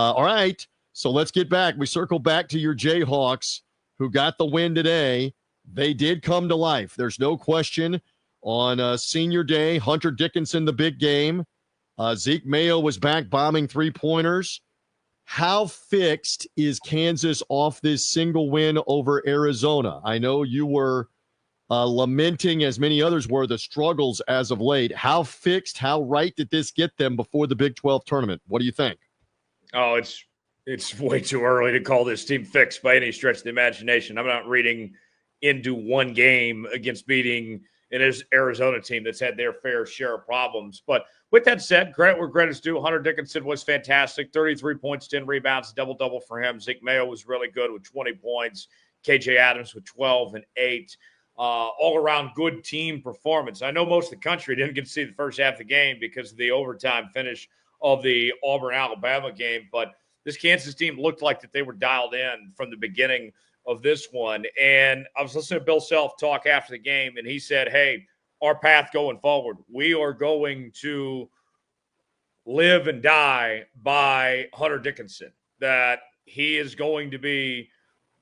All right, so let's get back. We circle back to your Jayhawks who got the win today. They did come to life. There's no question. On senior day, Hunter Dickinson, the big game. Zeke Mayo was back bombing three-pointers. How fixed is Kansas off this single win over Arizona? I know you were lamenting, as many others were, the struggles as of late. How fixed, how right did this get them before the Big 12 tournament? What do you think? Oh, it's way too early to call this team fixed by any stretch of the imagination. I'm not reading into one game against beating an Arizona team that's had their fair share of problems. But with that said, credit where credit's due. Hunter Dickinson was fantastic. 33 points, 10 rebounds, double-double for him. Zeke Mayo was really good with 20 points. KJ Adams with 12 and 8. All-around good team performance. I know most of the country didn't get to see the first half of the game because of the overtime finish of the Auburn-Alabama game, but this Kansas team looked like that they were dialed in from the beginning of this one. And I was listening to Bill Self talk after the game, and he said, hey, our path going forward, we are going to live and die by Hunter Dickinson, that he is going to be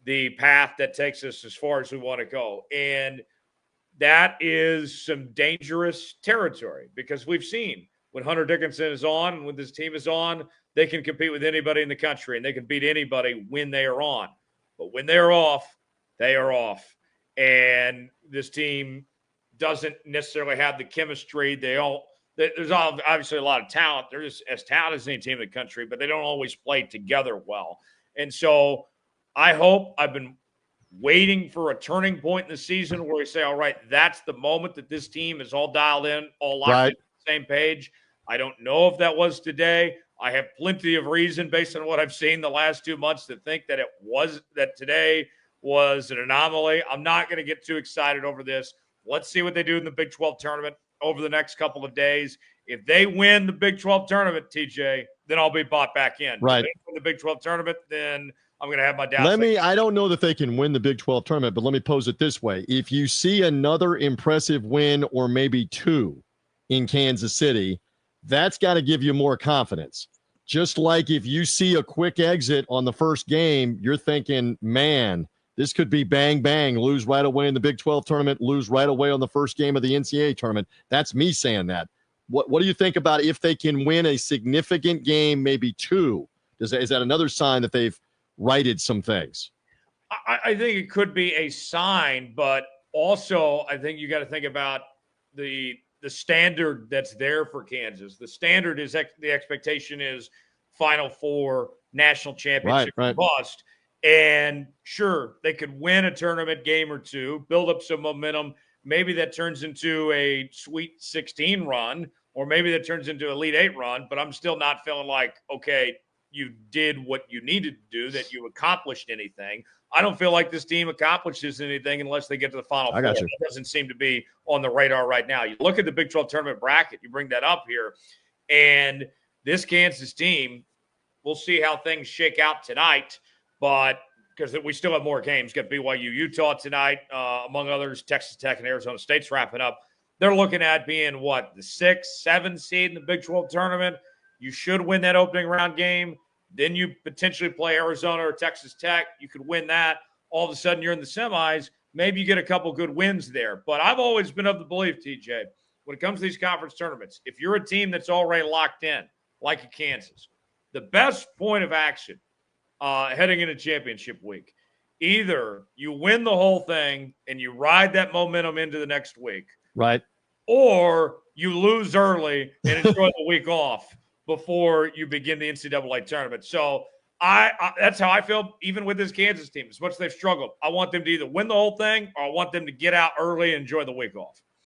the path that takes us as far as we want to go. And that is some dangerous territory because we've seen when Hunter Dickinson is on and when this team is on, they can compete with anybody in the country and they can beat anybody when they are on. But when they're off, they are off. And this team doesn't necessarily have the chemistry. There's obviously a lot of talent. They're just as talented as any team in the country, but they don't always play together well. And so I've been waiting for a turning point in the season where we say, all right, that's the moment that this team is all dialed in, all locked in on the same page. I don't know if that was today. I have plenty of reason based on what I've seen the last 2 months to think that that today was an anomaly. I'm not going to get too excited over this. Let's see what they do in the Big 12 tournament over the next couple of days. If they win the Big 12 tournament, TJ, then I'll be bought back in. Right. If they win the Big 12 tournament, then I'm going to have my doubts. I don't know that they can win the Big 12 tournament, but let me pose it this way. If you see another impressive win or maybe two in Kansas City, that's got to give you more confidence. Just like if you see a quick exit on the first game, you're thinking, man, this could be bang, bang, lose right away in the Big 12 tournament, lose right away on the first game of the NCAA tournament. That's me saying that. What do you think about if they can win a significant game, maybe two? Is that another sign that they've righted some things? I think it could be a sign, but also I think you got to think about the standard that's there for Kansas. The standard is the expectation is Final Four, national championship, right. bust. And sure, they could win a tournament game or two, build up some momentum. Maybe that turns into a Sweet 16 run, or maybe that turns into Elite 8 run. But I'm still not feeling like, okay, you did what you needed to do, that you accomplished anything. I don't feel like this team accomplishes anything unless they get to the Final Four. That doesn't seem to be on the radar right now. You look at the Big 12 tournament bracket, you bring that up here, and this Kansas team, we'll see how things shake out tonight, but because we still have more games. Got BYU, Utah tonight, among others, Texas Tech and Arizona State's wrapping up. They're looking at being, the 6th, 7th seed in the Big 12 tournament. You should win that opening round game. Then you potentially play Arizona or Texas Tech. You could win that. All of a sudden, you're in the semis. Maybe you get a couple good wins there. But I've always been of the belief, TJ, when it comes to these conference tournaments, if you're a team that's already locked in, like a Kansas, the best point of action heading into championship week, either you win the whole thing and you ride that momentum into the next week, right, or you lose early and enjoy the week off before you begin the NCAA tournament. So that's how I feel, even with this Kansas team. As much as they've struggled, I want them to either win the whole thing or I want them to get out early and enjoy the week off.